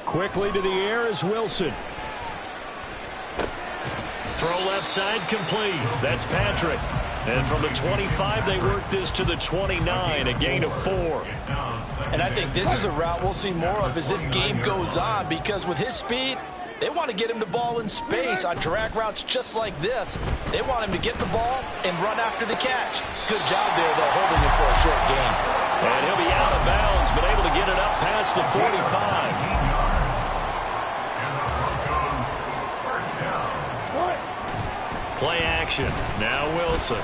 Quickly to the air is Wilson. Throw left side complete. That's Patrick. And from the 25, they work this to the 29, a gain of 4. And I think this is a route we'll see more of as this game goes on, because with his speed, they want to get him the ball in space on drag routes just like this. They want him to get the ball and run after the catch. Good job there, though, holding him for a short gain. And he'll be out of bounds, but able to get it up past the 45. Play action. Now Wilson.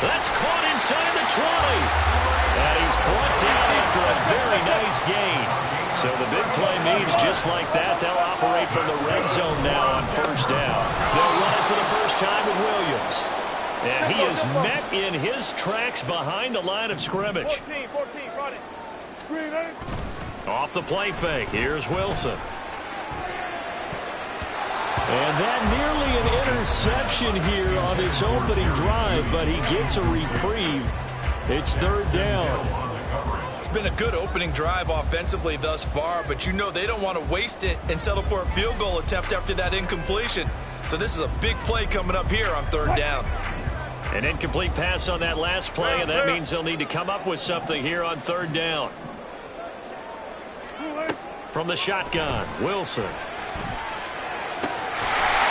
That's caught inside the 20. And he's brought down after a very nice gain. So the big play means just like that, they'll operate from the red zone now on first down. They'll run it for the first time with Williams. And he is met in his tracks behind the line of scrimmage. 14, run it. Screen it. Off the play fake. Here's Wilson. And that nearly an interception here on this opening drive, but he gets a reprieve. It's third down. It's been a good opening drive offensively thus far, but you know they don't want to waste it and settle for a field goal attempt after that incompletion. So this is a big play coming up here on third down. An incomplete pass on that last play, and that means they'll need to come up with something here on third down. From the shotgun, Wilson.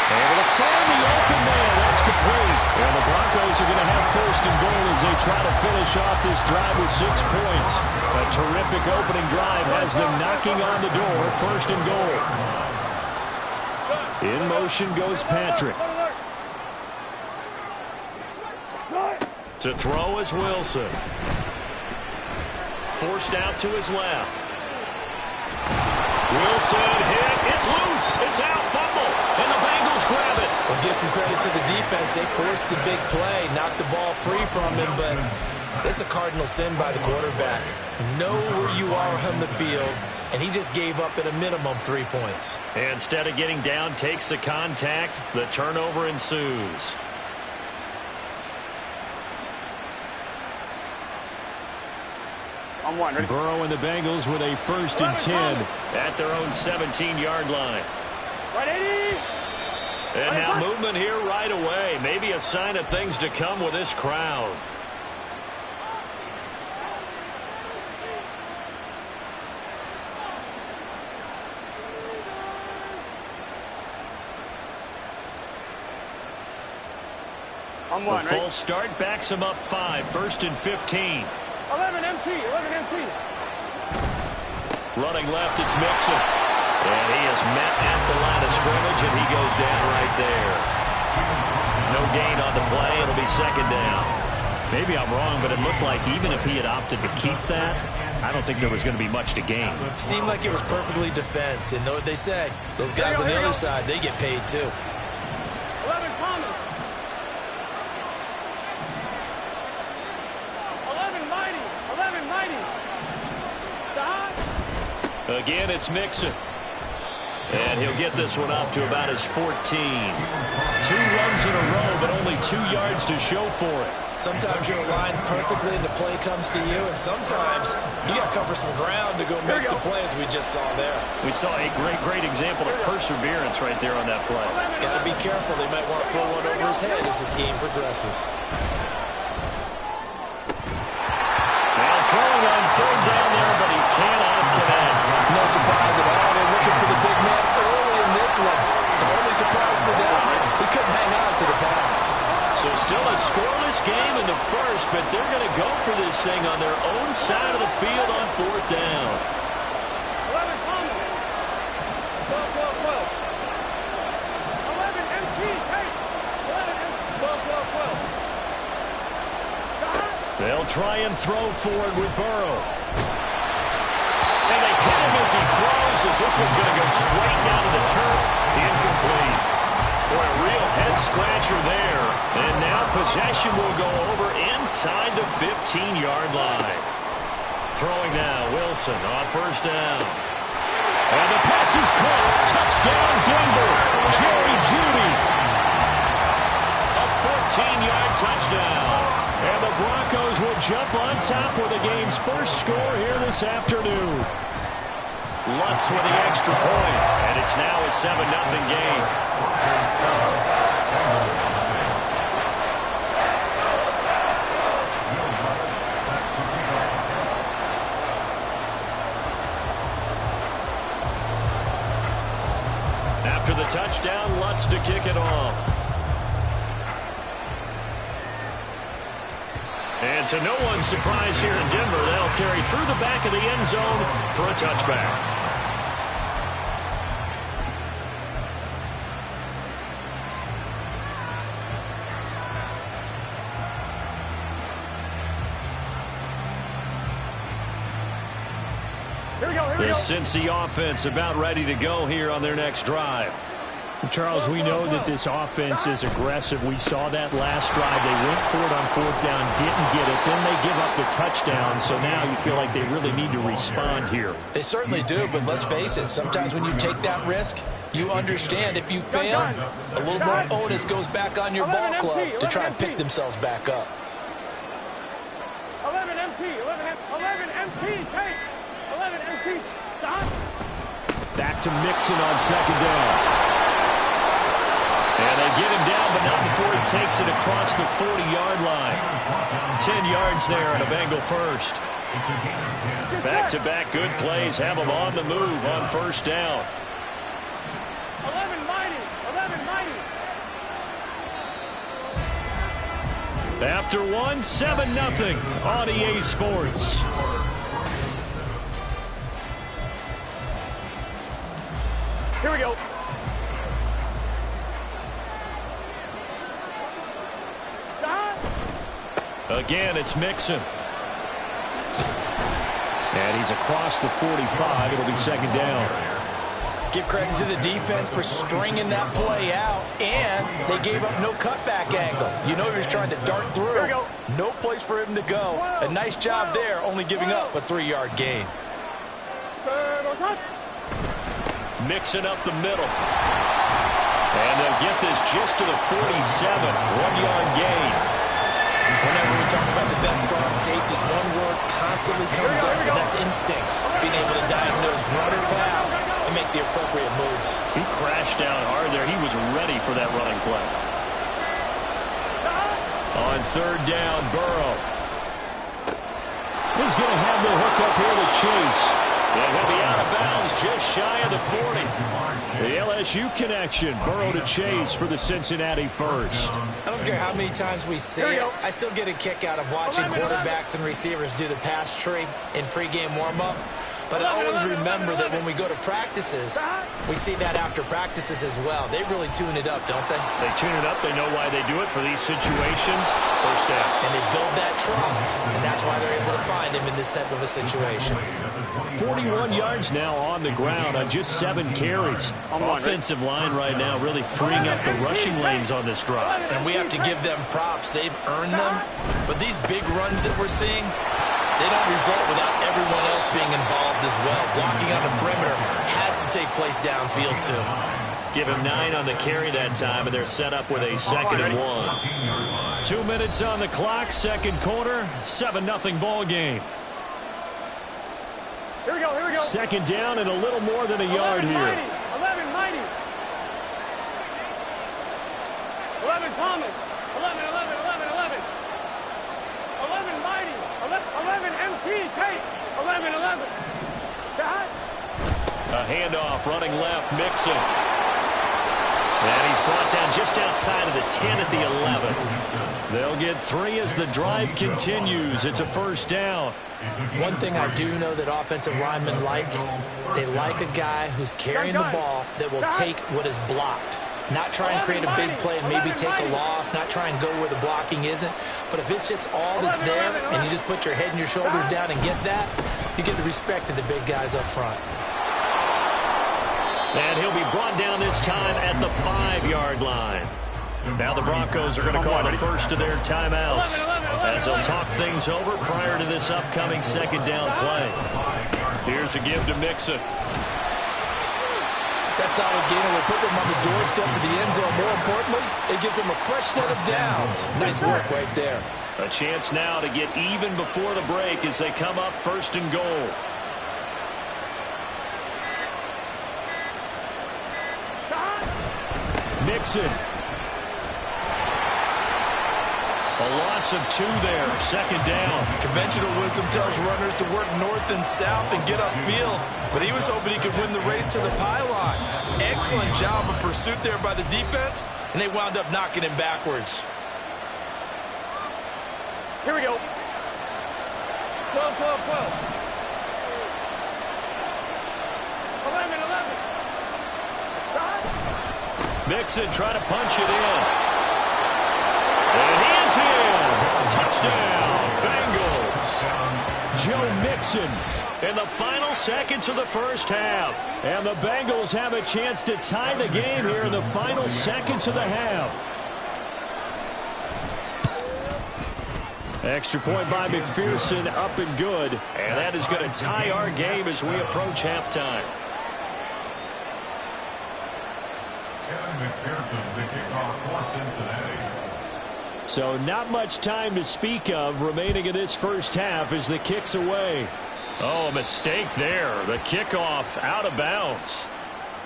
Able to find the open man. That's complete. And the Broncos are going to have first and goal as they try to finish off this drive with 6 points. A terrific opening drive has them knocking on the door. First and goal. In motion goes Patrick. To throw is Wilson. Forced out to his left. Wilson hit. It's loose. It's out. Fumble. And the Bengals grab it. We'll give some credit to the defense. They forced the big play, knocked the ball free from him, but it's a cardinal sin by the quarterback. Know where you are on the field, and he just gave up at a minimum 3 points. And instead of getting down, takes the contact. The turnover ensues. Burrow and the Bengals with a first and 10 at their own 17-yard line. And now movement here right away. Maybe a sign of things to come with this crowd. A full start backs him up 5. First and 15. 11 MT. Running left, it's Mixon. And he is met at the line of scrimmage, and he goes down right there. No gain on the play. It'll be second down. Maybe I'm wrong, but it looked like even if he had opted to keep that, I don't think there was going to be much to gain. Seemed like it was perfectly defense. And know what they say? Those guys on the other side, they get paid too. 11 Thomas. 11 Mighty. Again, it's Mixon. And he'll get this one up to about his 14. 2 runs in a row, but only 2 yards to show for it. Sometimes you're aligned perfectly and the play comes to you, and sometimes you got to cover some ground to go make the play, as we just saw there. We saw a great example of perseverance right there on that play. Got to be careful. They might want to throw one over his head as this game progresses. Now throwing on third down there, but he cannot connect. No surprise at all. They're looking for the big man early in this one. The only surprise for them, he couldn't hang on to the pass. So still a scoreless game in the first, but they're going to go for this thing on their own side of the field on fourth down. 11 Thomas. 12. 11 MT. Hey. 11 MT. 12. They'll try and throw forward with Burrow. And they hit him as he throws, as this one's going to go straight down to the turf. Incomplete. Boy, a real head-scratcher there. And now possession will go over inside the 15-yard line. Throwing now, Wilson on first down. And the pass is caught. Touchdown, Denver. Jerry Jeudy. A 14-yard touchdown. And the Broncos will jump on top with the game's first score here this afternoon. Lutz with the extra point, and it's now a 7-0 game. After the touchdown, Lutz to kick it off. And to no one's surprise here in Denver, they'll carry through the back of the end zone for a touchback. This Cincy offense about ready to go here on their next drive. Charles, we know that this offense is aggressive. We saw that last drive. They went for it on 4th down, didn't get it. Then they give up the touchdown. So now you feel like they really need to respond here. They certainly do, but let's face it. Sometimes when you take that risk, you understand if you fail, a little more onus goes back on your ball club to try and pick themselves back up. 11 MT, 11 MT, take. 11 MT, stop. Back to Mixon on 2nd down. And they get him down, but not before he takes it across the 40-yard line. 10 yards there and a Bengal first. Back-to-back good plays have him on the move on 1st down. 11 mighty, 11 mighty. After one, 7-0 on EA Sports. Here we go. Again, it's Mixon. And he's across the 45. It'll be 2nd down. Give credit to the defense for stringing that play out, and they gave up no cutback angle. You know he was trying to dart through. No place for him to go. A nice job there, only giving up a 3-yard gain. Mixon up the middle. And they'll get this just to the 47. 1-yard gain. Whenever we talk about the best strong safeties, one word constantly comes up, and that's instincts. Being able to diagnose run or pass and make the appropriate moves. He crashed down hard there. He was ready for that running play. On 3rd down, Burrow. He's going to have the hook up here to Chase. And he'll be out of bounds just shy of the 40. The LSU connection, Burrow to Chase for the Cincinnati first. I don't care how many times we say it, I still get a kick out of watching quarterbacks and receivers do the pass tree in pregame warm-up. But I always remember that when we go to practices, we see that after practices as well. They really tune it up, don't they? They tune it up. They know why they do it for these situations. 1st down. And they build that trust, and that's why they're able to find him in this type of a situation. 41 yards now on the ground on just 7 carries. Offensive line right now really freeing up the rushing lanes on this drive. And we have to give them props. They've earned them. But these big runs that we're seeing, they don't result without everyone else being involved as well. Blocking on the perimeter has to take place downfield, too. Give him 9 on the carry that time, and they're set up with a 2nd and 1. 2 minutes on the clock, 2nd quarter, 7-0 ball game. Here we go, here we go. 2nd down and a little more than a yard here. 11 mighty. 11 Thomas. 11 mighty. 11 MT, Tate. 11. A handoff running left, Mixon. And he's brought down just outside of the 10 at the 11. They'll get 3 as the drive continues. It's a 1st down. One thing I do know that offensive linemen like, they like a guy who's carrying the ball that will take what is blocked. Not try and create a big play and maybe take a loss, not try and go where the blocking isn't. But if it's just all that's there and you just put your head and your shoulders down and get that, you get the respect of the big guys up front. And he'll be brought down this time at the 5-yard line. Now the Broncos are going to call the first of their timeouts as they'll talk things over prior to this upcoming 2nd down play. Here's a give to Mixon. That solid gain will put them on the doorstep of the end zone. More importantly, it gives them a fresh set of downs. Nice work right there. A chance now to get even before the break as they come up 1st and goal. Mixon. A loss of 2 there. 2nd down. Conventional wisdom tells runners to work north and south and get upfield, but he was hoping he could win the race to the pylon. Excellent job of pursuit there by the defense, and they wound up knocking him backwards. Here we go. 12, 12, 12. 11, 11. Stop. Mixon trying to punch it in. And he is in. Touchdown, Bengals. Joe Mixon in the final seconds of the 1st half. And the Bengals have a chance to tie the game here in the final seconds of the half. Extra point by McPherson, up and good. And that is going to tie our game as we approach halftime. So not much time to speak of remaining in this 1st half as the kick's away. Oh, a mistake there. The kickoff out of bounds.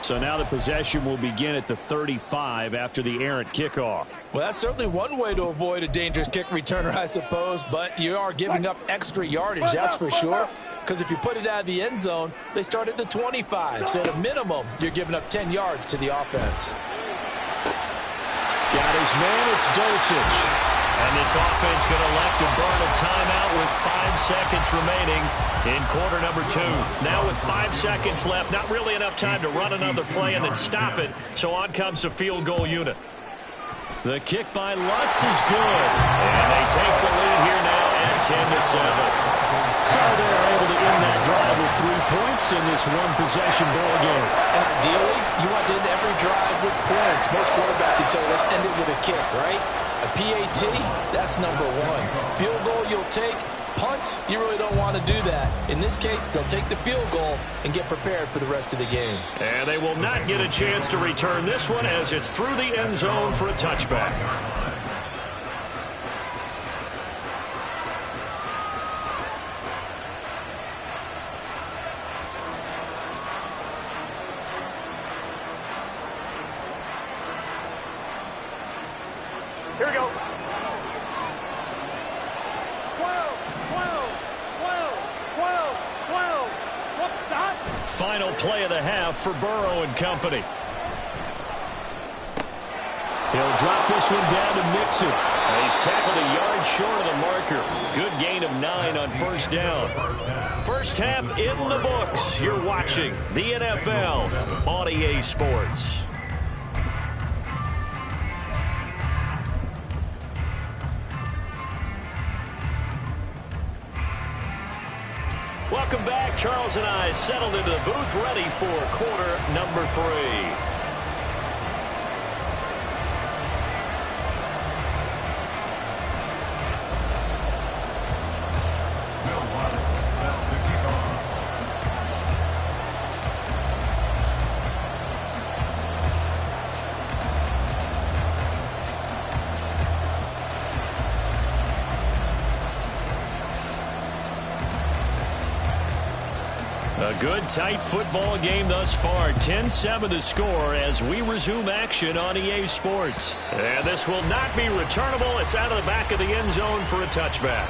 So now the possession will begin at the 35 after the errant kickoff. Well, that's certainly one way to avoid a dangerous kick returner, I suppose, but you are giving up extra yardage, that's for sure. Because if you put it out of the end zone, they start at the 25. So at a minimum, you're giving up 10 yards to the offense. Got his man, it's Dulcich. And this offense going to elect to burn a timeout with 5 seconds remaining in quarter number 2. Now with 5 seconds left, not really enough time to run another play and then stop it. So on comes the field goal unit. The kick by Lutz is good. And they take the lead here now at 10-7. So they're able to end that drive with 3 points in this one-possession ball game. And ideally, you want to end every drive with points. Most quarterbacks would tell you, let's end it with a kick, right? A PAT, that's number 1. Field goal you'll take. Punts, you really don't want to do that. In this case, they'll take the field goal and get prepared for the rest of the game. And they will not get a chance to return this one as it's through the end zone for a touchback. Here we go. 12, 12, 12, 12, 12. Stop. Final play of the half for Burrow and company. He'll drop this one down to Mixon. He's tackled a yard short of the marker. Good gain of 9 on 1st down. 1st half in the books. You're watching the NFL on EA Sports. Welcome back. Charles and I settled into the booth ready for quarter number 3. A good, tight football game thus far. 10-7 the score as we resume action on EA Sports. And this will not be returnable. It's out of the back of the end zone for a touchback.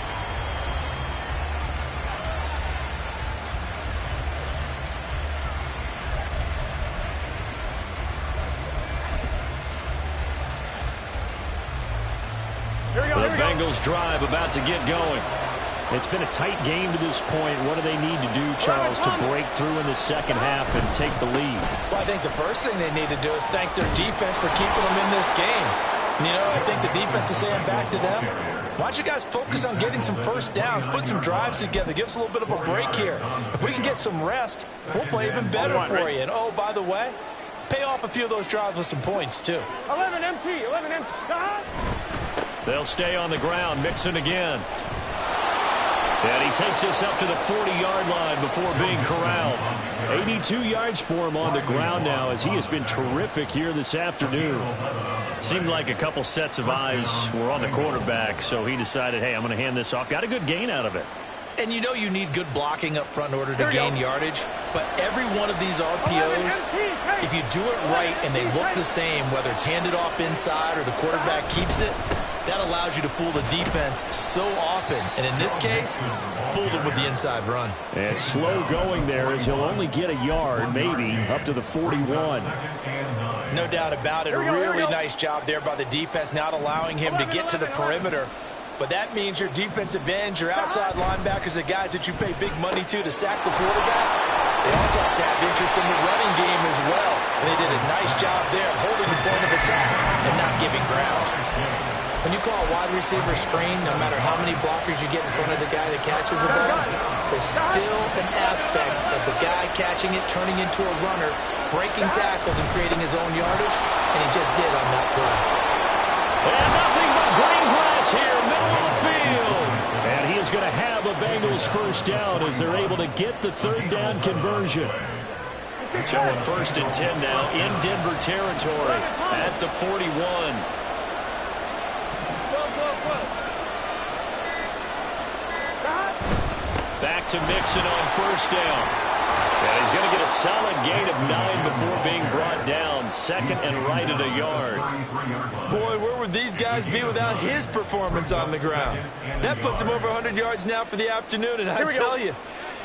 The Bengals drive about to get going. It's been a tight game to this point. What do they need to do, Charles, to break through in the 2nd half and take the lead? Well, I think the first thing they need to do is thank their defense for keeping them in this game. And, you know, I think the defense is saying back to them, why don't you guys focus on getting some 1st downs, put some drives together, give us a little bit of a break here. If we can get some rest, we'll play even better for you. And, oh, by the way, pay off a few of those drives with some points, too. 11 MT, 11 MT. Stop. They'll stay on the ground. Mixon again. And he takes this up to the 40-yard line before being corralled. 82 yards for him on the ground now as he has been terrific here this afternoon. Seemed like a couple sets of eyes were on the quarterback, so he decided, hey, I'm going to hand this off. Got a good gain out of it. And you know you need good blocking up front in order to gain yardage. But every one of these RPOs, if you do it right and they look the same, whether it's handed off inside or the quarterback keeps it, that allows you to fool the defense so often. And in this case, fooled them with the inside run. And slow going there as he'll only get a yard, maybe, up to the 41. No doubt about it. A really nice job there by the defense, not allowing him to get to the perimeter. But that means your defensive ends, your outside linebackers, the guys that you pay big money to sack the quarterback, they also have to have interest in the running game as well. And they did a nice job there of holding the point of attack and not giving ground. When you call a wide receiver screen, no matter how many blockers you get in front of the guy that catches the ball, there's still an aspect of the guy catching it, turning into a runner, breaking tackles and creating his own yardage, and he just did on that play. And nothing but green grass here, middle of the field. And he is going to have a Bengals first down as they're able to get the third down conversion. So a 1st and 10 now in Denver territory at the 41. Back to Mixon on 1st down. And he's going to get a solid gain of 9 before being brought down. 2nd and right at a yard. Boy, where would these guys be without his performance on the ground? That puts him over 100 yards now for the afternoon, and I tell you,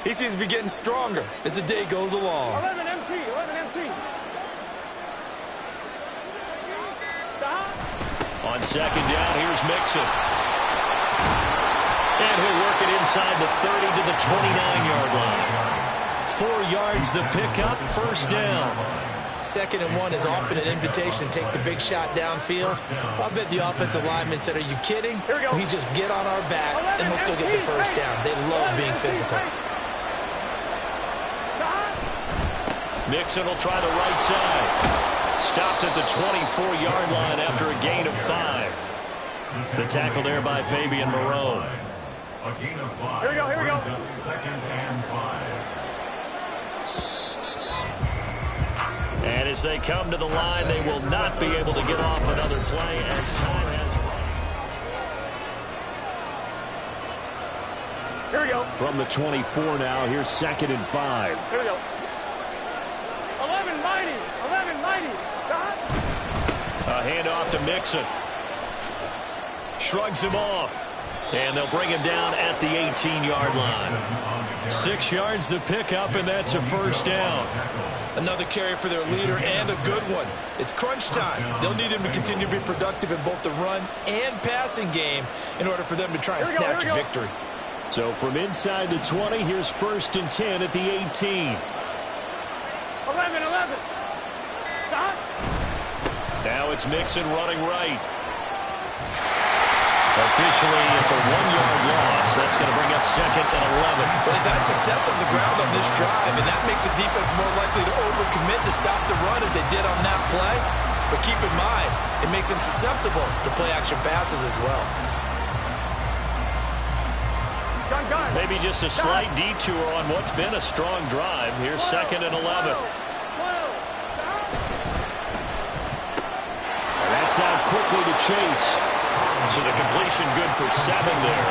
he seems to be getting stronger as the day goes along. 11 MT, 11 MT. On 2nd down, here's Mixon. And he'll work it inside the 30 to the 29-yard line. 4 yards the pickup, 1st down. 2nd and 1 is often an invitation to take the big shot downfield. I bet the offensive lineman said, are you kidding? We just get on our backs and let's go get the 1st down. They love being physical. Mixon will try the right side. Stopped at the 24-yard line after a gain of 5. The tackle there by Fabian Moreau. Here we go, here we go. 2nd and 5. And as they come to the line, they will not be able to get off another play as time has run. Here we go. From the 24 now, here's 2nd and 5. Here we go. 11 mighty, 11 mighty. A handoff to Mixon. Shrugs him off. And they'll bring him down at the 18-yard line. 6 yards the pickup, and that's a 1st down. Another carry for their leader and a good one. It's crunch time. They'll need him to continue to be productive in both the run and passing game in order for them to try and snatch a victory. So from inside the 20, here's 1st and 10 at the 18. 11, 11. Stop. Now it's Mixon running right. Officially, it's a 1-yard loss. That's going to bring up 2nd and 11. Well, they've had success on the ground on this drive, and that makes the defense more likely to overcommit to stop the run as they did on that play. But keep in mind, it makes them susceptible to play-action passes as well. Maybe just a slight detour on what's been a strong drive. Here's 2nd and 11. And that's out quickly to Chase. So the completion good for 7 there.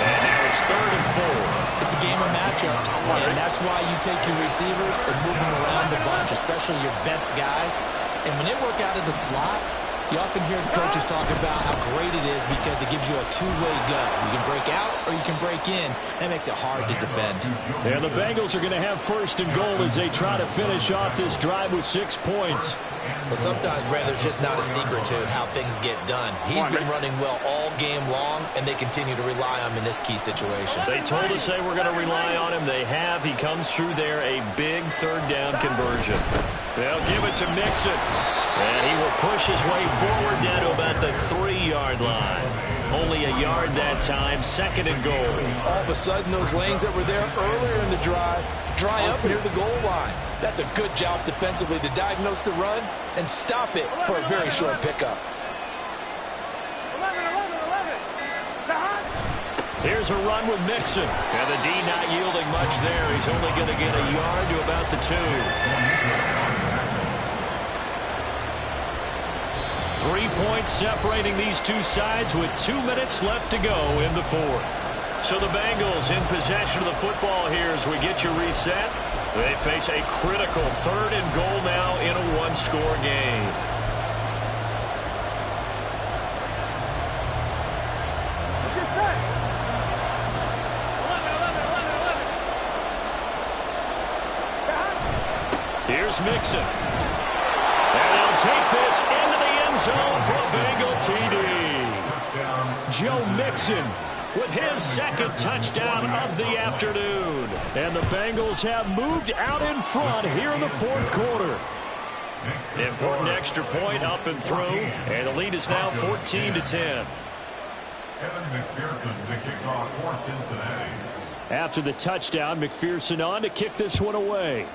And now it's 3rd and 4. It's a game of matchups, and that's why you take your receivers and move them around a bunch, especially your best guys. And when they work out of the slot, you often hear the coaches talk about how great it is because it gives you a two-way go. You can break out or you can break in. That makes it hard to defend. And the Bengals are going to have 1st and goal as they try to finish off this drive with 6 points. Well, sometimes, Brad, there's just not a secret to how things get done. He's been running well all game long, and they continue to rely on him in this key situation. They told us they were going to rely on him. They have. He comes through there, a big 3rd down conversion. They'll give it to Mixon. And he will push his way forward down to about the 3-yard line. Only a yard that time, 2nd and goal. All of a sudden, those lanes that were there earlier in the drive dry up near the goal line. That's a good job defensively to diagnose the run and stop it for a very short pickup. 11, 11, 11. Here's a run with Mixon. And the D not yielding much there. He's only going to get a yard to about the 2. 3 points separating these two sides with 2 minutes left to go in the 4th. So the Bengals in possession of the football here as we get you reset. They face a critical 3rd and goal now in a 1-score game. Get set. 11. Here's Mixon. And he'll take this into the end zone for a Bengal TD. Joe Mixon with his 2nd touchdown of the afternoon. And the Bengals have moved out in front here in the 4th quarter. Important extra point up and through. And the lead is now 14-10. Evan McPherson, the kickoff for Cincinnati. After the touchdown, McPherson on to kick this one away.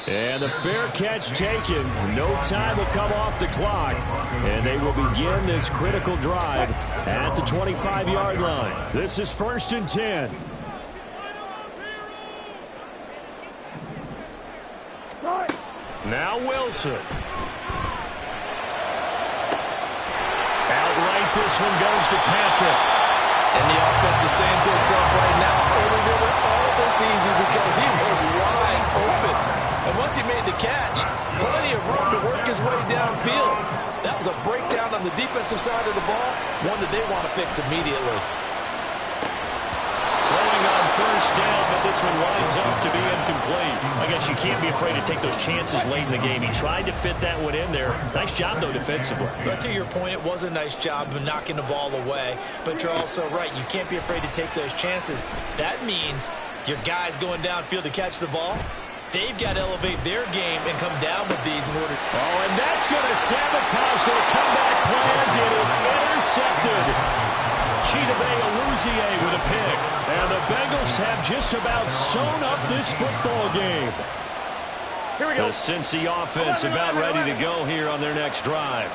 And the fair catch taken. No time will come off the clock. And they will begin this critical drive at the 25-yard line. This is 1st and 10. Now Wilson. Outright, this one goes to Patrick. And the offense is saying to itself right now, only did all this easy because he was wide open. And once he made the catch, plenty of room to work his way downfield. That was a breakdown on the defensive side of the ball, one that they want to fix immediately. Throwing on 1st down, but this one winds up to be incomplete. I guess you can't be afraid to take those chances late in the game. He tried to fit that one in there. Nice job, though, defensively. But to your point, it was a nice job of knocking the ball away. But you're also right. You can't be afraid to take those chances. That means your guys going downfield to catch the ball, they've got to elevate their game and come down with these in order. Oh, and that's going to sabotage their comeback plans. It is intercepted. Chidobe Awuzie with a pick. And the Bengals have just about sewn up this football game. Here we go. The Cincy offense about ready to go here on their next drive.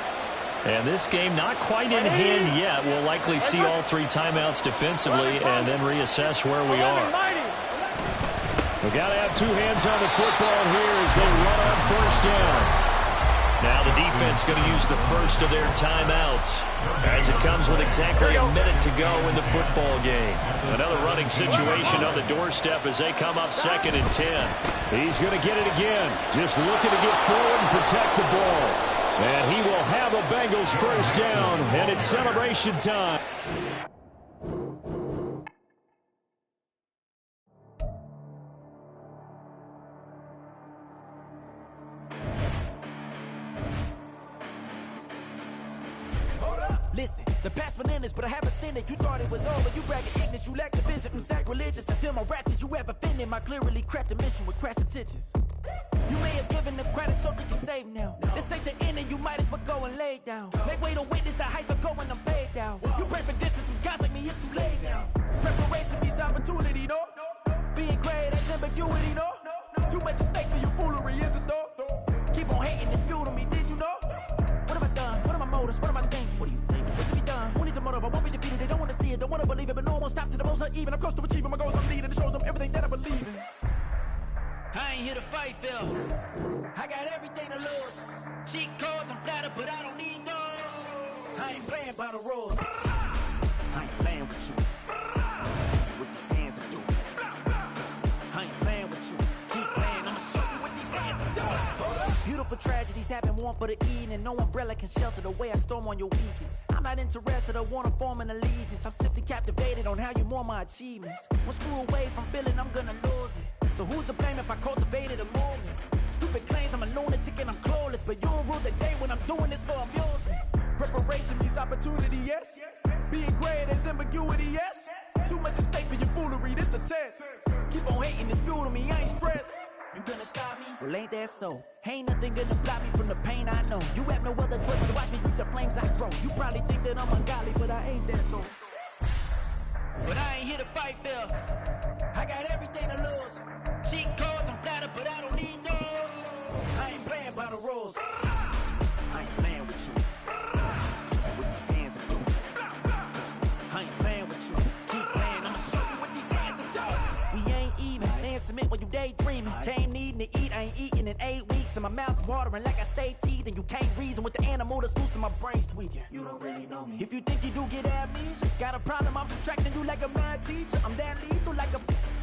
And this game not quite in hand yet. We'll likely see all 3 timeouts defensively and then reassess where we are. We've got to have 2 hands on the football here as they run on 1st down. Now the defense going to use the first of their timeouts as it comes with exactly a minute to go in the football game. Another running situation on the doorstep as they come up 2nd and 10. He's going to get it again. Just looking to get forward and protect the ball. And he will have the Bengals 1st down, and it's celebration time. Listen, the past bananas, but I haven't seen it. You thought it was over, you bragging ignorance, you lack the vision from sacrilegious. I feel my ratchets, you have offended my clearly crafted mission with crass intentions. You may have given them credit so you can save now. This ain't the end and you might as well go and lay down. Make way to witness the heights are going, I'm paid down. You pray for distance with guys like me, it's too late now. Preparation beats opportunity, no? Being great, that's ambiguity, no? Too much at stake for your foolery, is it though? Keep on hating, it's fuel to me, did you know? What have I done? What are my motives? What am I thinking? What do you think? What's to be done? Who needs a motive? I won't be defeated. They don't want to see it, don't want to believe it, but no one won't stop to the most uneven. I'm close to achieving my goals. I'm leading to show them everything that I believe in. I ain't here to fight, Phil. I got everything to lose. Cheat codes, I'm flattered, but I don't need those. I ain't playing by the rules. I ain't playing with you. Show you what these hands are doing. I ain't playing with you. Keep playing, I'ma show you what these hands are doing. Beautiful tragedies happen, one for the evening. No umbrella can shelter the way I storm on your weekends. I'm not interested, I wanna form an allegiance. I'm simply captivated on how you more my achievements. One screw away from feeling I'm gonna lose it. So who's to blame if I cultivated a movement? Stupid claims I'm a lunatic and I'm clueless, but you'll rule the day when I'm doing this for amusement. Preparation means opportunity, yes. Being great is ambiguity, yes. Too much at stake for your foolery, this a test. Keep on hating, it's fuel to me, I ain't stressed. You gonna stop me? Well, ain't that so? Ain't nothing gonna block me from the pain I know. You have no other choice but to watch me reap the flames I grow. You probably think that I'm ungodly, but I ain't that though. But I ain't here to fight, Phil. I got everything to lose. Cheat codes, I'm flattered, but I don't need those. I ain't playing by the rules. I ain't playing with you. Show you what these hands are doing. can't submit when you daydreaming. Came needing to eat, I ain't eating in 8 weeks. And my mouth's watering like I stay teeth. And you can't reason with the animal that's loose and my brain's tweaking. You don't really know me. If you think you do get amnesia, got a problem, I'm subtracting you like a mad teacher. I'm that lethal like a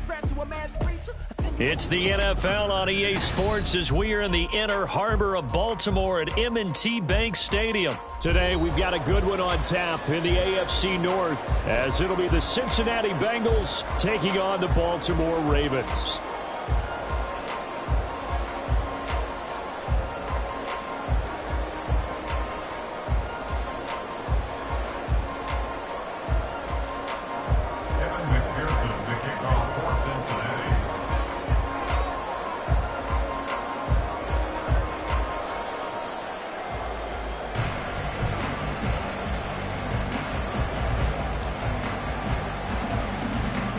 threat to a mass preacher. It's the NFL on EA Sports as we are in the Inner Harbor of Baltimore at M&T Bank Stadium. Today we've got a good one on tap in the AFC North as it'll be the Cincinnati Bengals taking on the Baltimore Ravens.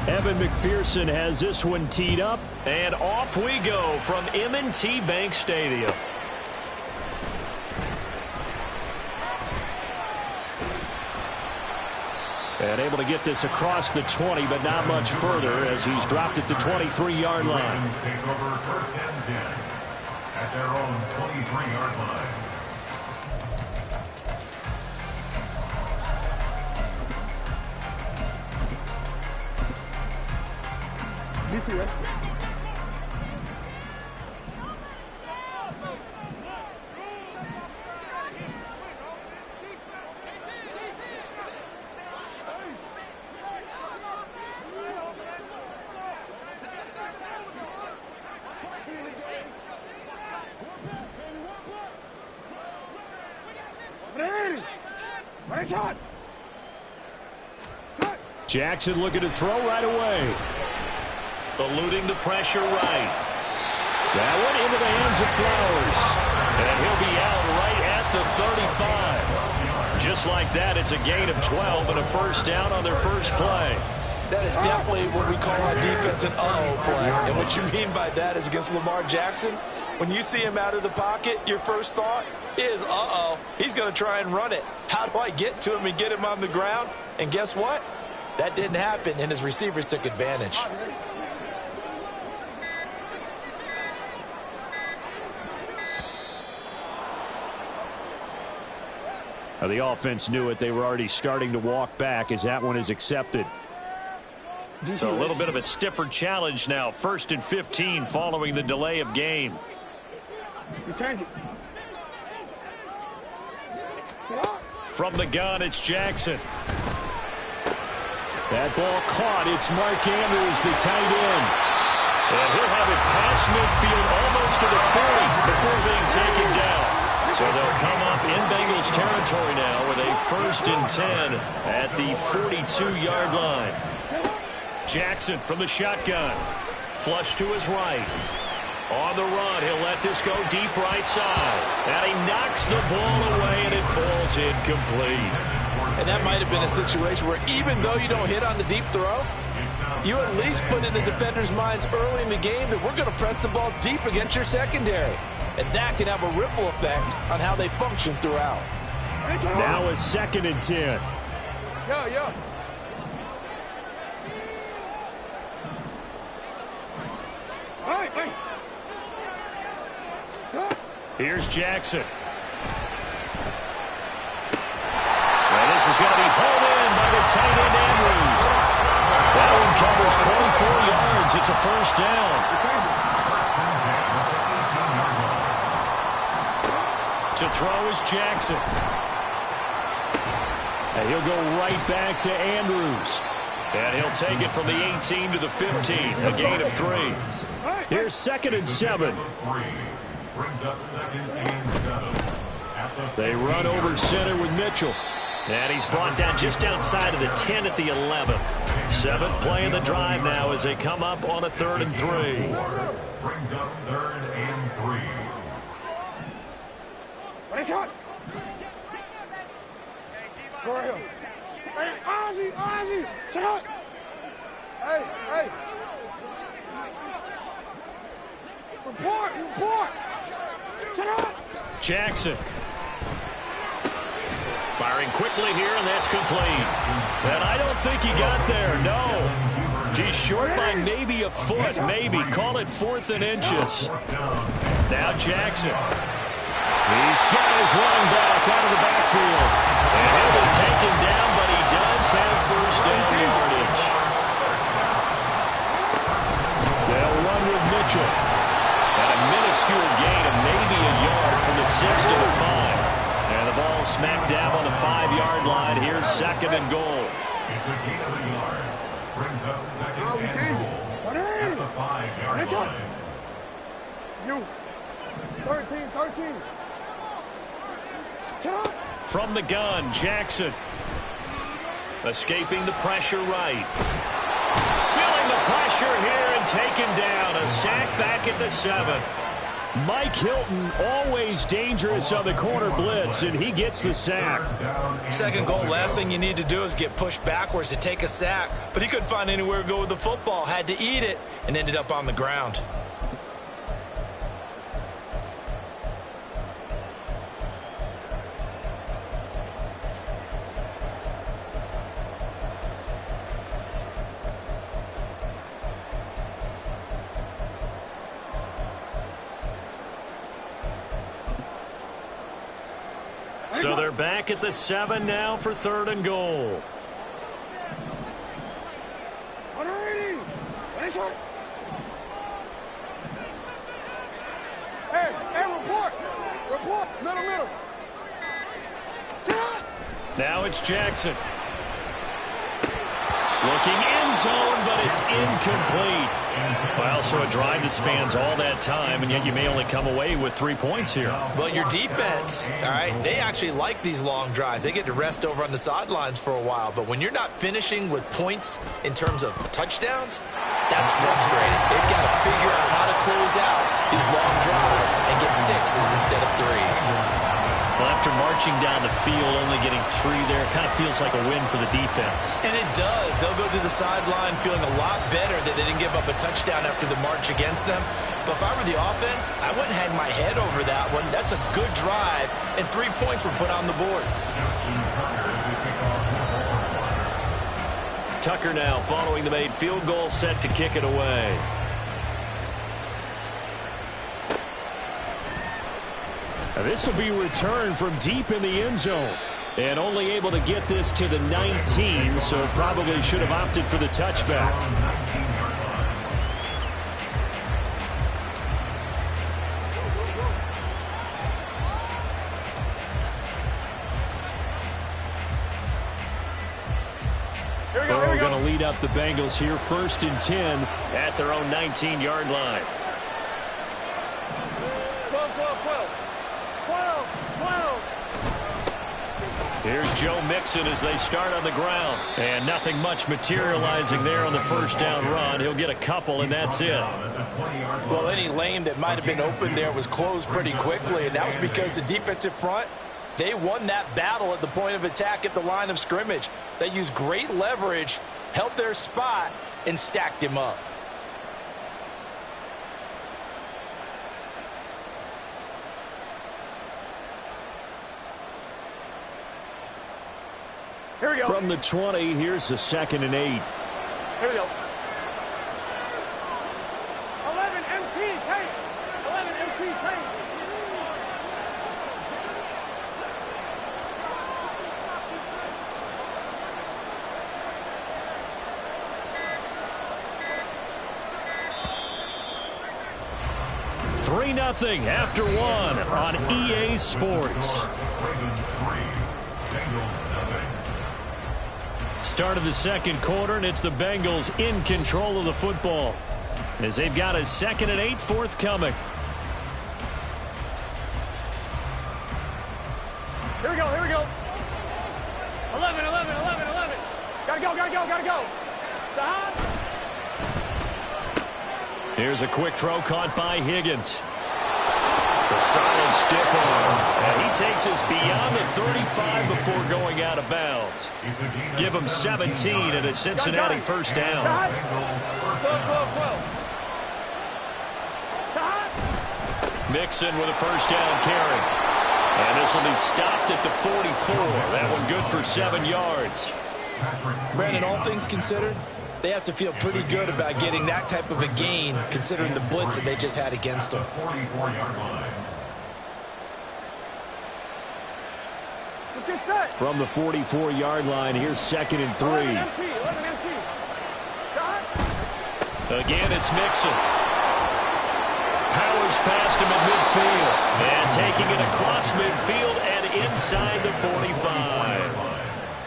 Evan McPherson has this one teed up, and off we go from M&T Bank Stadium. And able to get this across the 20, but not much further as he's dropped it to 23-yard line. Take over first and 10 at their own 23-yard line. You see that? Jackson looking to throw right away. Eluding the pressure right. That one into the hands of Flowers. And he'll be out right at the 35. Just like that, it's a gain of 12 and a first down on their first play. That is definitely what we call our defense an uh-oh play. And what you mean by that is against Lamar Jackson, when you see him out of the pocket, your first thought is, uh-oh, he's going to try and run it. How do I get to him and get him on the ground? And guess what? That didn't happen, and his receivers took advantage. Now the offense knew it. They were already starting to walk back as that one is accepted. So a little bit of a stiffer challenge now. 1st and 15 following the delay of game. From the gun, it's Jackson. That ball caught. It's Mark Andrews, the tight end. And he'll have it past midfield almost to the 40 before being taken down. So they'll come up in Bengals territory now with a 1st and 10 at the 42-yard line. Jackson from the shotgun. Flush to his right. On the run, he'll let this go deep right side. And he knocks the ball away, and it falls incomplete. And that might have been a situation where even though you don't hit on the deep throw, you at least put in the defenders' minds early in the game that we're going to press the ball deep against your secondary. And that can have a ripple effect on how they function throughout. Now a 2nd and 10. Yo. Hey. Here's Jackson. And this is going to be pulled in by the tight end Andrews. That one covers 24 yards. It's a first down. To throw is Jackson. And he'll go right back to Andrews. And he'll take it from the 18 to the 15, a gain of 3. Here's 2nd and 7. Brings up 2nd and 7. They run over center with Mitchell. And he's brought down just outside of the 10 at the 11. 7th play of the drive now as they come up on a 3rd and 3. Brings up 3rd and 3. What shot? For real. Hey, Ozzy, shut up. Hey. Report. Shut up. Jackson. Firing quickly here, and that's complete. And I don't think he got there, no. He's short by maybe a foot, maybe. Call it 4th and inches. Now Jackson. He's got his running back out of the backfield. And he'll be taken down, but he does have first down yardage. They'll run with Mitchell. And a minuscule gain of maybe a yard from the 6 to the 5. And the ball smacked down on the 5-yard line. Here's 2nd and goal. It's a gain of a yard. Brings up 2nd and goal at the 5-yard line. You. 13. From the gun, Jackson. Escaping the pressure right. Feeling the pressure here and taken down. A sack back at the 7. Mike Hilton, always dangerous on the corner blitz, and he gets the sack. 2nd goal, last thing you need to do is get pushed backwards to take a sack. But he couldn't find anywhere to go with the football. Had to eat it and ended up on the ground. So they're back at the 7 now for 3rd and goal. Hey, report, middle. Now it's Jackson. Looking end zone, but it's incomplete. Well, so a drive that spans all that time, and yet you may only come away with 3 points here. Well, your defense, all right, they actually like these long drives. They get to rest over on the sidelines for a while. But when you're not finishing with points in terms of touchdowns, that's frustrating. They've got to figure out how to close out these long drives and get 6s instead of 3s. Well, after marching down the field, only getting 3 there, it kind of feels like a win for the defense. And it does. They'll go to the sideline feeling a lot better that they didn't give up a touchdown after the march against them. But if I were the offense, I wouldn't hang my head over that one. That's a good drive, and 3 points were put on the board. Tucker now following the made field goal, set to kick it away. Now this will be returned from deep in the end zone. And only able to get this to the 19, so probably should have opted for the touchback. Burrow going to lead up the Bengals here, 1st and 10 at their own 19-yard line. 12. Here's Joe Mixon as they start on the ground. And nothing much materializing there on the first down run. He'll get a couple, and that's it. Well, any lane that might have been open there was closed pretty quickly, and that was because the defensive front, they won that battle at the point of attack at the line of scrimmage. They used great leverage, held their spot, and stacked him up. Here we go. From the 20, here's the 2nd and 8. Here we go. 11 MT tape. 11 MT tape. Three 3-0 after 1 on EA Sports. Start of the second quarter, and it's the Bengals in control of the football as they've got a 2nd and 8 forthcoming. Here we go, here we go. 11. Gotta go. Here's a quick throw caught by Higgins. The solid stiff arm. And he takes us beyond the 35 before going out of bounds. Give him 17 and a Cincinnati first down. Mixon with a first down carry. And this will be stopped at the 44. That one good for 7 yards. Brandon, all things considered, They have to feel pretty good about getting that type of a gain, considering the blitz that they just had against them. 44-yard line. Let's get set. From the 44-yard line, here's 2nd and 3. 11 empty. Stop. Again, it's Mixon. Powers past him at midfield. And taking it across midfield and inside the 45.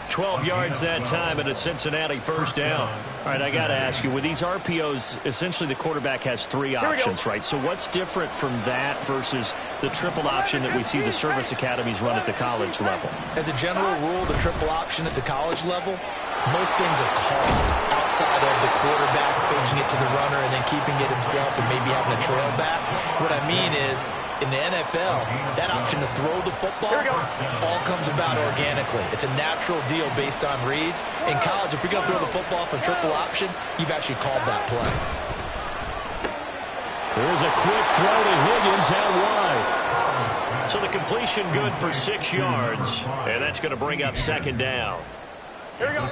12 yards that time, and a Cincinnati first down. All right, I got to ask you, with these RPOs, essentially the quarterback has 3 options, right? So what's different from that versus the triple option that we see the service academies run at the college level? As a general rule, the triple option at the college level, most things are called outside of the quarterback faking it to the runner and then keeping it himself and maybe having a trail back. What I mean is, in the NFL, that option to throw the football all comes about organically. It's a natural deal based on reads. In college, if you're going to throw the football for triple option, you've actually called that play. There's a quick throw to Higgins out wide. So the completion good for 6 yards, and that's going to bring up 2nd down. Here we go.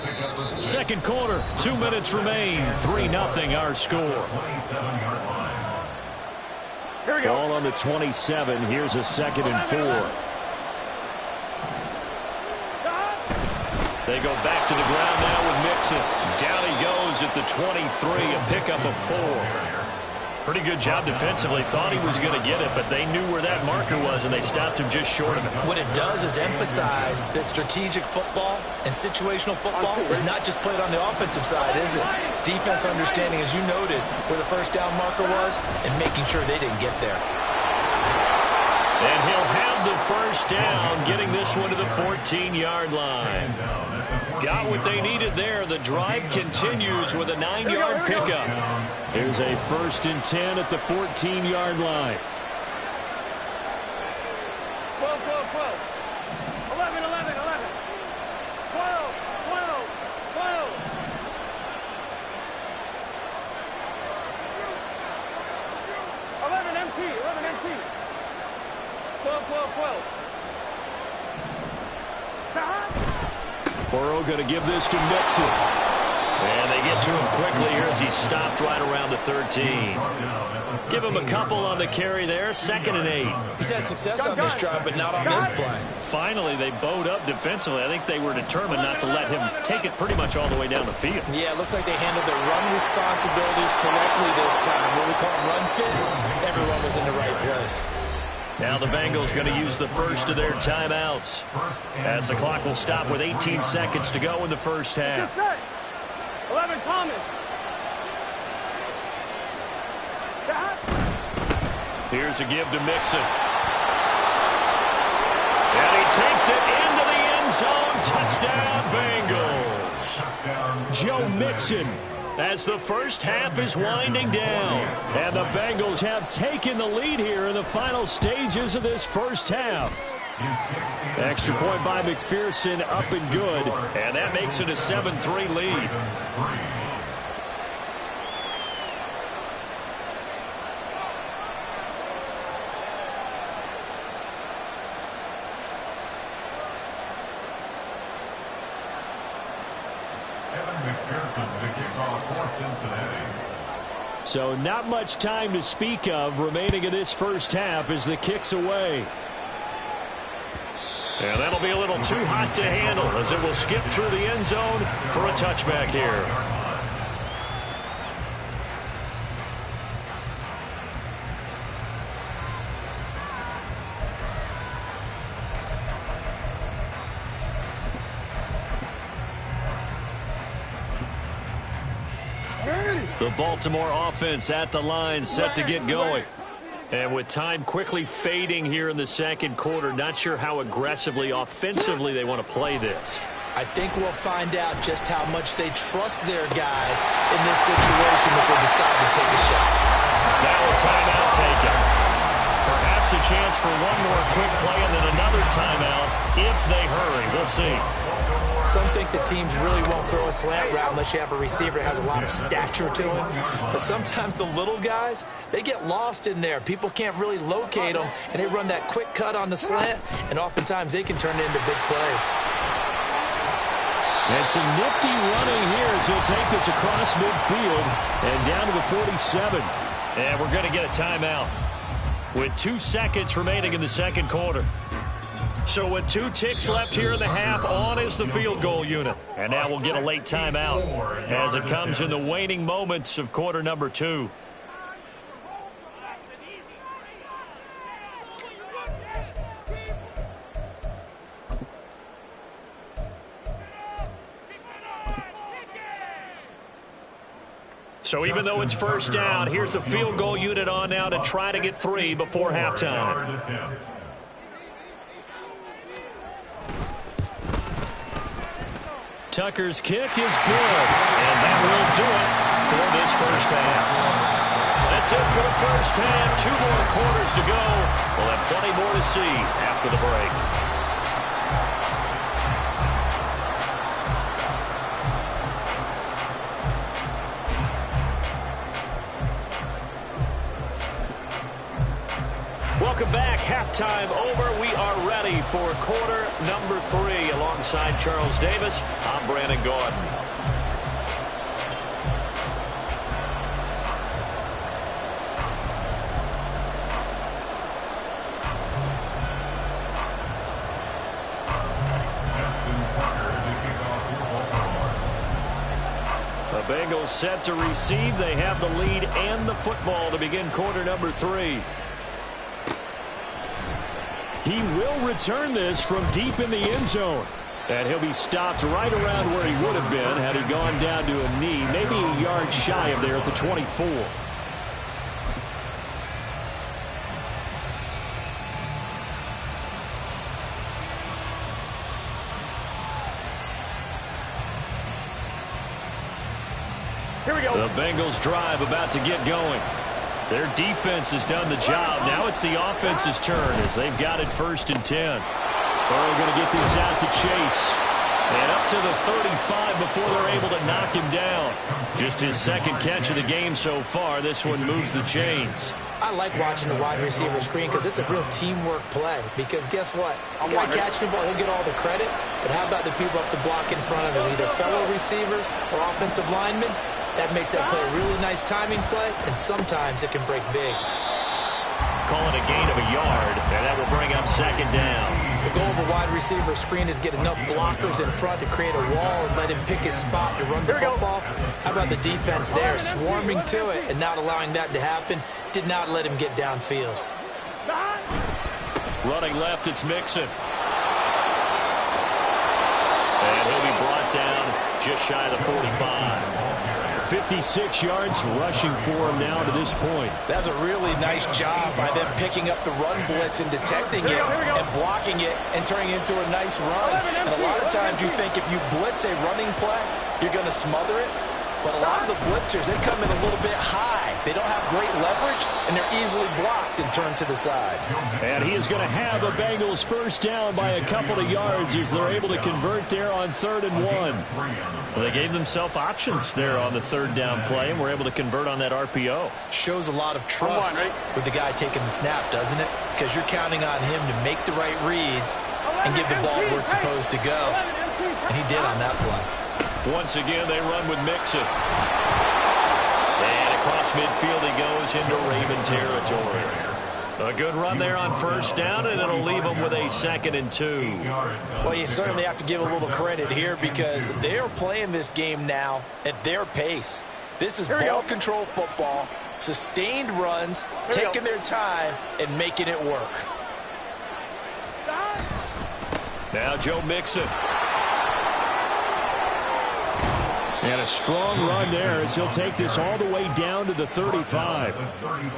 Second quarter, 2 minutes remain. 3-0 our score. 27-yard line. Here we go. Ball on the 27. Here's a 2nd and 4. They go back to the ground now with Mixon. Down he goes at the 23, a pickup of 4. Pretty good job defensively. Thought he was going to get it, but they knew where that marker was, and they stopped him just short of it. What it does is emphasize that strategic football and situational football is not just played on the offensive side, is it? Defense understanding, as you noted, where the first down marker was and making sure they didn't get there. And he'll have the first down, getting this one to the 14-yard line. Got what they needed there. The drive continues with a 9-yard pickup. Here's a 1st and 10 at the 14-yard line. 12, 12, 12. 11, 11, 11. 12, 12, 12. 11 empty, 11 empty. 12, 12, 12. Stop. Burrow going to give this to Mixon. And they get to him quickly here as he stopped right around the 13. Give him a couple on the carry there. 2nd and 8. He's had success on this drive, but not on this play. Finally, they bowed up defensively. I think they were determined not to let him take it pretty much all the way down the field. Yeah, it looks like they handled their run responsibilities correctly this time. What we call run fits, everyone was in the right place. Now the Bengals going to use the first of their timeouts, as the clock will stop with 18 seconds to go in the first half. Get set. 11 Thomas. Stop. Here's a give to Mixon. And he takes it into the end zone. Touchdown, Bengals. Joe Mixon, as the first half is winding down. And the Bengals have taken the lead here in the final stages of this first half. Extra point by McPherson, up and good. And that makes it a 7-3 lead. So not much time to speak of remaining in this first half as the kick's away. And that'll be a little too hot to handle as it will skip through the end zone for a touchback here. The Baltimore offense at the line, set to get going. And with time quickly fading here in the second quarter, not sure how aggressively, offensively they want to play this. I think we'll find out just how much they trust their guys in this situation if they decide to take a shot. Now a timeout taken. Perhaps a chance for one more quick play and then another timeout if they hurry. We'll see. Some think that teams really won't throw a slant route unless you have a receiver that has a lot of stature to him. But sometimes the little guys, they get lost in there. People can't really locate them, and they run that quick cut on the slant, and oftentimes they can turn it into big plays. And some nifty running here as he'll take this across midfield and down to the 47. And we're going to get a timeout with 2 seconds remaining in the second quarter. So with 2 ticks left here in the half, on is the field goal unit. And now we'll get a late timeout as it comes in the waning moments of quarter number 2. So even though it's first down, here's the field goal unit on now to try to get 3 before halftime. Tucker's kick is good, and that will do it for this first half. That's it for the first half. 2 more quarters to go. We'll have plenty more to see after the break. Welcome back. Halftime over. We are ready for quarter number 3. Alongside Charles Davis, I'm Brandon Gordon. The Bengals set to receive. They have the lead and the football to begin quarter number 3. He will return this from deep in the end zone. And he'll be stopped right around where he would have been had he gone down to a knee, maybe a yard shy of there at the 24. Here we go. The Bengals drive about to get going. Their defense has done the job. Now it's the offense's turn as they've got it 1st and 10. Burrow going to get this out to Chase. And up to the 35 before they're able to knock him down. Just his 2nd catch of the game so far. This one moves the chains. I like watching the wide receiver screen because it's a real teamwork play. Because guess what? The guy catching the ball, he'll get all the credit. But how about the people up to block in front of him? Either fellow receivers or offensive linemen. That makes that play a really nice timing play, and sometimes it can break big. Call it a gain of a yard, and that will bring up 2nd down. The goal of a wide receiver screen is get enough blockers in front to create a wall and let him pick his spot to run the football. How about the defense there, swarming to it and not allowing that to happen? Did not let him get downfield. Running left, it's Mixon. And he'll be brought down just shy of the 45. 56 yards rushing for him now to this point. That's a really nice job by them picking up the run blitz and detecting it and blocking it and turning it into a nice run. And a lot of times you think if you blitz a running play, you're going to smother it. But a lot of the blitzers, they come in a little bit high. They don't have great leverage, and they're easily blocked and turned to the side. And he is going to have the Bengals first down by a couple of yards as they're able to convert there on 3rd and 1. Well, they gave themselves options there on the 3rd down play, and were able to convert on that RPO. Shows a lot of trust with the guy taking the snap, doesn't it? Because you're counting on him to make the right reads and give the ball where it's supposed to go. And he did on that play. Once again, they run with Mixon. And across midfield he goes into Raven territory. A good run there on 1st down, and it'll leave them with a 2nd and 2. Well, you certainly have to give a little credit here because they are playing this game now at their pace. This is ball control football, sustained runs, taking their time, and making it work. Now Joe Mixon. And a strong run there as he'll take this all the way down to the 35.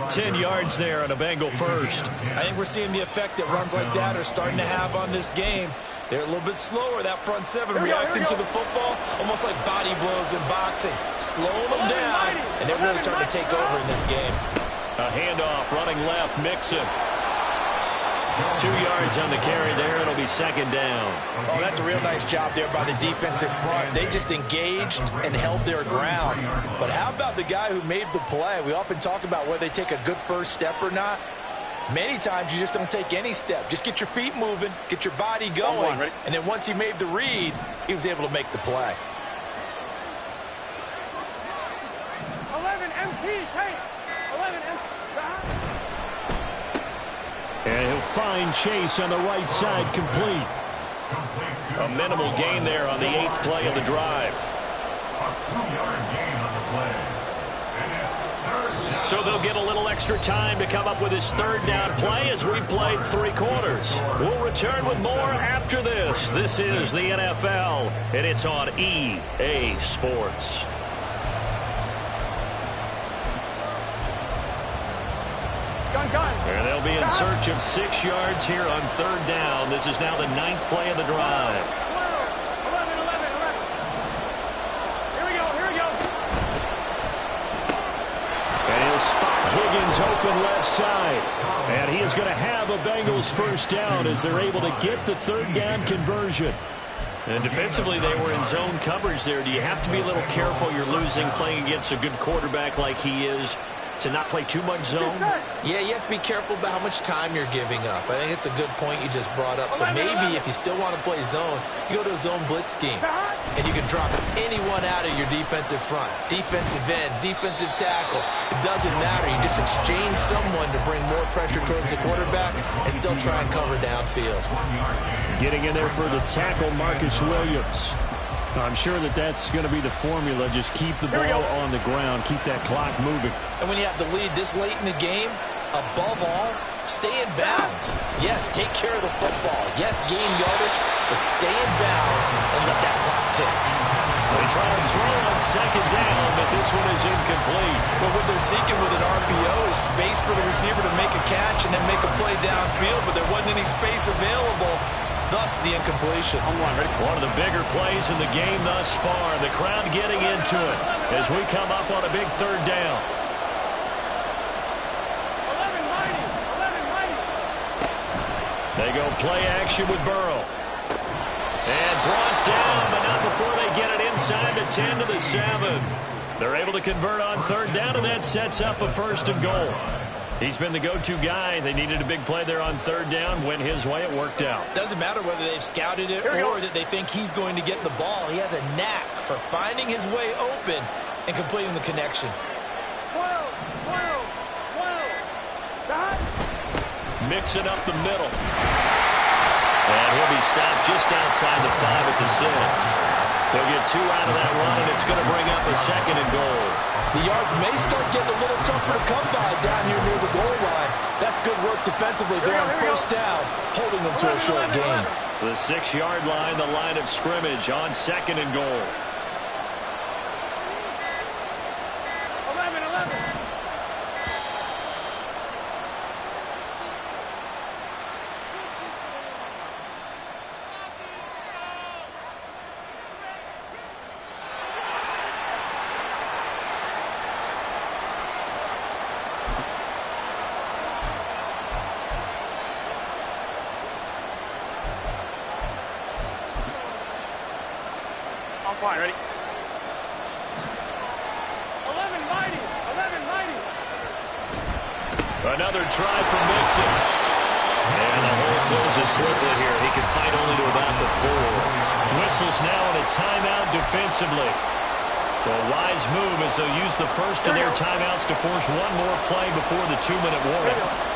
10 yards there on a Bengal first. I think we're seeing the effect that runs like that are starting to have on this game. They're a little bit slower, that front 7, reacting to the football, almost like body blows in boxing, slowing them down, and they're really starting to take over in this game. A handoff, running left, Mixon. 2 yards on the carry there. It'll be 2nd down. Oh, that's a real nice job there by the defense in front. They just engaged and held their ground. But how about the guy who made the play? We often talk about whether they take a good first step or not. Many times you just don't take any step. Just get your feet moving, get your body going, and then once he made the read, he was able to make the play. 11 MT, take. 11 MT. And he'll find Chase on the right side, complete. A minimal gain there on the 8th play of the drive. A 2-yard gain on the play. And it's third down. So they'll get a little extra time to come up with his 3rd down play as we've played 3 quarters. We'll return with more after this. This is the NFL, and it's on EA Sports. And they'll be in search of 6 yards here on 3rd down. This is now the 9th play of the drive. 11. Here we go. And he'll spot Higgins open left side. And he is going to have a Bengals 1st down as they're able to get the 3rd down conversion. And defensively, they were in zone coverage there. Do you have to be a little careful? You're losing playing against a good quarterback like he is, to not play too much zone? Yeah, you have to be careful about how much time you're giving up. I think it's a good point you just brought up. So maybe if you still want to play zone, you go to a zone blitz scheme. And you can drop anyone out of your defensive front. Defensive end, defensive tackle. It doesn't matter. You just exchange someone to bring more pressure towards the quarterback and still try and cover downfield. Getting in there for the tackle, Marcus Williams. I'm sure that's going to be the formula. Just keep the ball on the ground. Keep that clock moving. And when you have the lead this late in the game, above all, stay in bounds. Yes, take care of the football. Yes, gain yardage, but stay in bounds and let that clock tick. They try to throw on 2nd down, but this one is incomplete. But what they're seeking with an RPO is space for the receiver to make a catch and then make a play downfield, but there wasn't any space available. Thus, the incompletion. One of the bigger plays in the game thus far. The crowd getting into it as we come up on a big 3rd down. 11 mighty. They go play action with Burrow. And brought down, but not before they get it inside the 10 to the 7. They're able to convert on 3rd down, and that sets up a 1st and goal. He's been the go-to guy. They needed a big play there on 3rd down. Went his way. It worked out. Doesn't matter whether they've scouted it or that they think he's going to get the ball. He has a knack for finding his way open and completing the connection. 12. Mixing up the middle. And he'll be stopped just outside the 5 at the 6. They'll get 2 out of that run, and it's going to bring up a 2nd and goal. The yards may start getting a little tougher to come by down here near the goal line. That's good work defensively there on 1st down, holding them to a short gain. The 6-yard line, the line of scrimmage on 2nd and goal. 11. Fine, ready? 11 mighty. Another try for Mixon. And the hole closes quickly here. He can fight only to about the 4. Whistles now in a timeout defensively. So a wise move as they'll use the first of their timeouts to force one more play before the 2-minute warning. 11.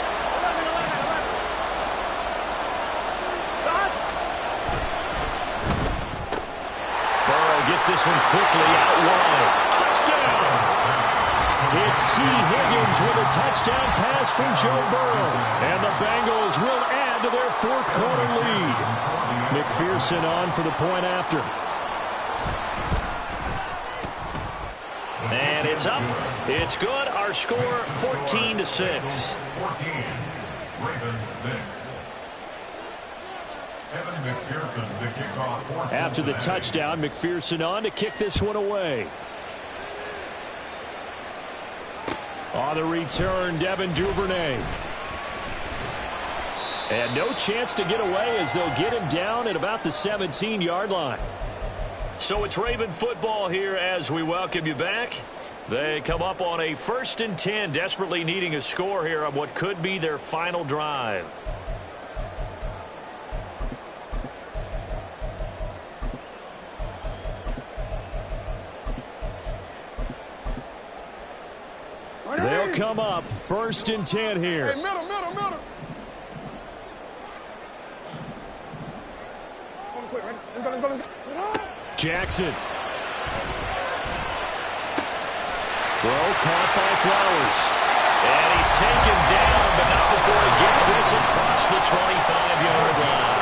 Gets this one quickly out wide. Touchdown! It's T. Higgins with a touchdown pass from Joe Burrow. And the Bengals will add to their 4th quarter lead. McPherson on for the point after. And it's up. It's good. Our score 14-6. 14, Ravens 6. After the touchdown, McPherson on to kick this one away. On the return, Devin Duvernay. And no chance to get away as they'll get him down at about the 17-yard line. So it's Raven football here as we welcome you back. They come up on a 1st and 10, desperately needing a score here on what could be their final drive. They'll come up 1st and 10 here. Hey, middle. Jackson. Throw caught by Flowers. And he's taken down, but not before he gets this across the 25-yard line.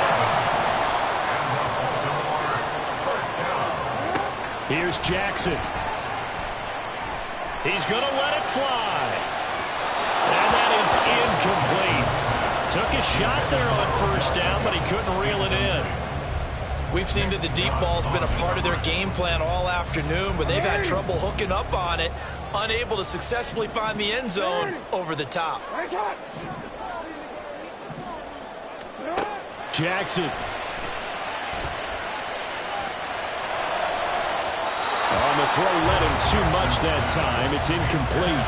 Here's Jackson. He's going to let it fly. And that is incomplete. Took a shot there on 1st down, but he couldn't reel it in. We've seen that the deep ball's been a part of their game plan all afternoon, but they've had trouble hooking up on it, unable to successfully find the end zone over the top. Jackson. On the throw, led him too much that time. It's incomplete.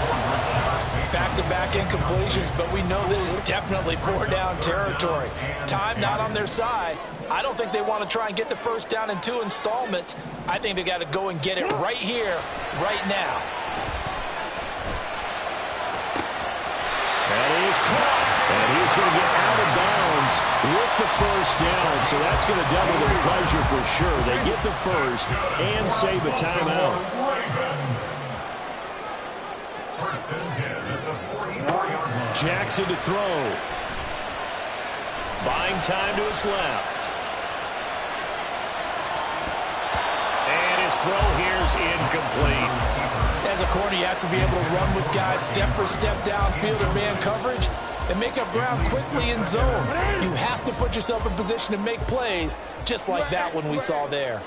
Back-to-back incompletions, but we know this is definitely 4-down territory. Time not on their side. I don't think they want to try and get the 1st down in 2 installments. I think they got to go and get it right here, right now. That is caught. And he's going to get out of bounds with the 1st down. So that's going to double their pleasure for sure. They get the 1st and save a timeout. 1st and 10 at the 44-yard line. Jackson to throw. Buying time to his left. And his throw here is incomplete. As a corner, you have to be able to run with guys step for step downfield or man coverage and make up ground quickly in zone. You have to put yourself in position to make plays, just like that one we saw there.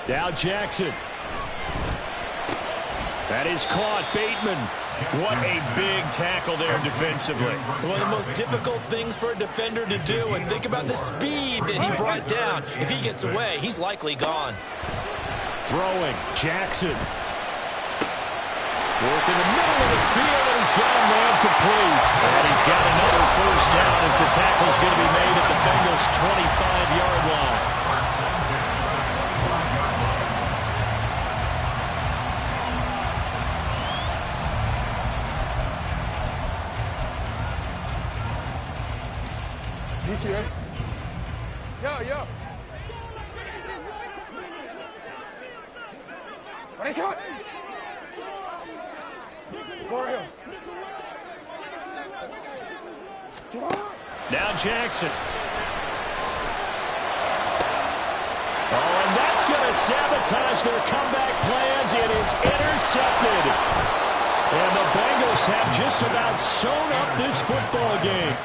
Now Jackson. That is caught. Bateman. What a big tackle there defensively. One of the most difficult things for a defender to do, and think about the speed that he brought down. If he gets away, he's likely gone. Throwing. Jackson. Work in the middle of the field, and he's got a man complete. And he's got another 1st down as the tackle's going to be made at the Bengals' 25-yard line. Yo. Ready, shot. Now Jackson. Oh, and that's going to sabotage their comeback plans. It is intercepted. And the Bengals have just about sewn up this football game.